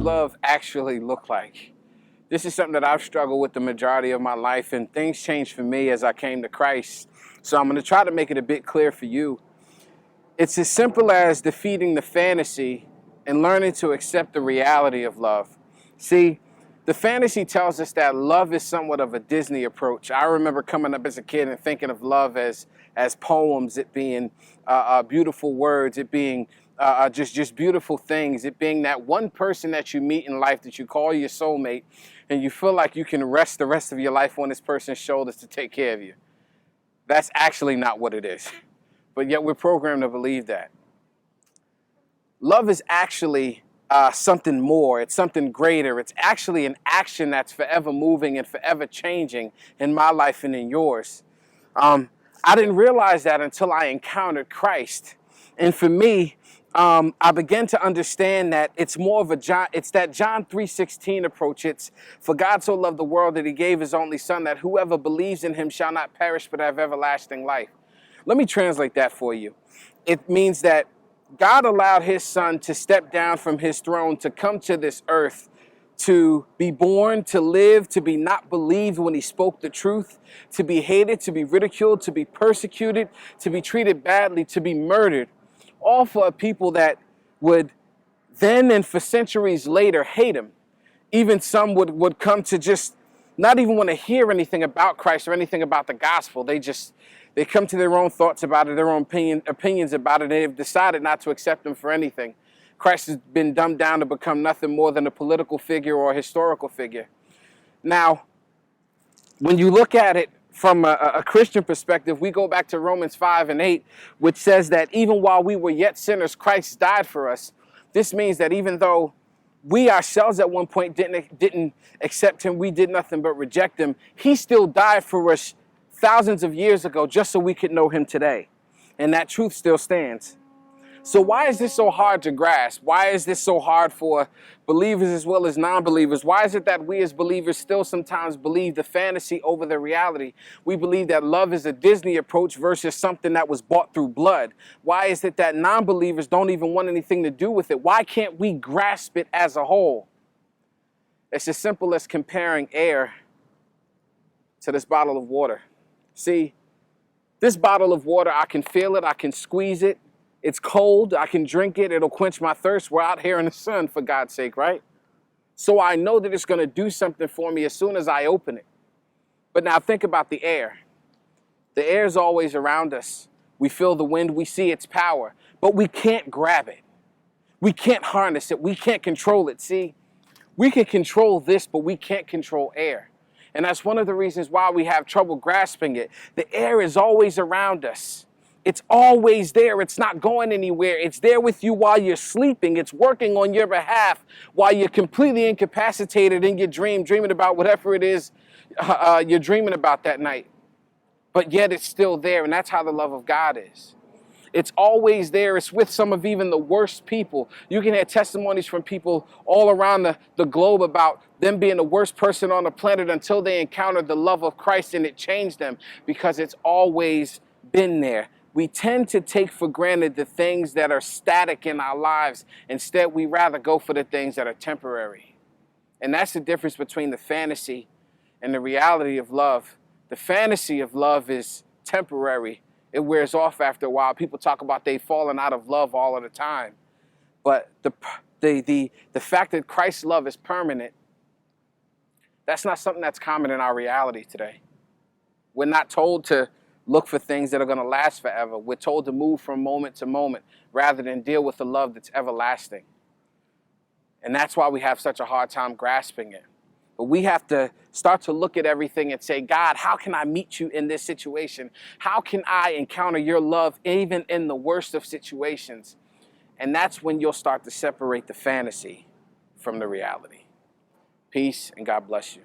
love actually look like? This is something that I've struggled with the majority of my life, and things changed for me as I came to Christ. So I'm going to try to make it a bit clear for you. It's as simple as defeating the fantasy and learning to accept the reality of love. See, the fantasy tells us that love is somewhat of a Disney approach. I remember coming up as a kid and thinking of love as poems, it being beautiful words, it being just beautiful things, it being that one person that you meet in life that you call your soulmate, and you feel like you can rest the rest of your life on this person's shoulders to take care of you. That's actually not what it is. But yet we're programmed to believe that. Love is actually something more. It's something greater. It's actually an action that's forever moving and forever changing in my life and in yours. I didn't realize that until I encountered Christ. And for me, I began to understand that it's more of it's that John 3:16 approach. It's, for God so loved the world that he gave his only son, that whoever believes in him shall not perish but have everlasting life. Let me translate that for you. It means that God allowed his son to step down from his throne, to come to this earth, to be born, to live, to be not believed when he spoke the truth, to be hated, to be ridiculed, to be persecuted, to be treated badly, to be murdered, all for a people that would then and for centuries later hate him. Even some would come to just not even want to hear anything about Christ or anything about the gospel. They come to their own thoughts about it, their own opinions about it. They've decided not to accept him for anything. Christ has been dumbed down to become nothing more than a political figure or a historical figure. Now, when you look at it from a Christian perspective, we go back to Romans 5:8, which says that even while we were yet sinners, Christ died for us. This means that even though we ourselves at one point didn't accept him, we did nothing but reject him, he still died for us thousands of years ago just so we could know him today. And that truth still stands. So why is this so hard to grasp? Why is this so hard for believers as well as non-believers? Why is it that we as believers still sometimes believe the fantasy over the reality? We believe that love is a Disney approach versus something that was bought through blood. Why is it that non-believers don't even want anything to do with it? Why can't we grasp it as a whole? It's as simple as comparing air to this bottle of water. See, this bottle of water, I can feel it, I can squeeze it. It's cold, I can drink it, it'll quench my thirst. We're out here in the sun, for God's sake, right? So I know that it's going to do something for me as soon as I open it. But now think about the air. The air is always around us. We feel the wind, we see its power, but we can't grab it. We can't harness it, we can't control it. See, we can control this, but we can't control air. And that's one of the reasons why we have trouble grasping it. The air is always around us. It's always there. It's not going anywhere. It's there with you while you're sleeping. It's working on your behalf while you're completely incapacitated in your dream, dreaming about whatever it is you're dreaming about that night. But yet it's still there, and that's how the love of God is. It's always there. It's with some of even the worst people. You can hear testimonies from people all around the globe about them being the worst person on the planet until they encountered the love of Christ and it changed them, because it's always been there. We tend to take for granted the things that are static in our lives. Instead, we rather go for the things that are temporary. And that's the difference between the fantasy and the reality of love. The fantasy of love is temporary. It wears off after a while. People talk about they've fallen out of love all of the time. But the fact that Christ's love is permanent, that's not something that's common in our reality today. We're not told to look for things that are going to last forever. We're told to move from moment to moment rather than deal with the love that's everlasting. And that's why we have such a hard time grasping it. But we have to start to look at everything and say, God, how can I meet you in this situation? How can I encounter your love even in the worst of situations? And that's when you'll start to separate the fantasy from the reality. Peace and God bless you.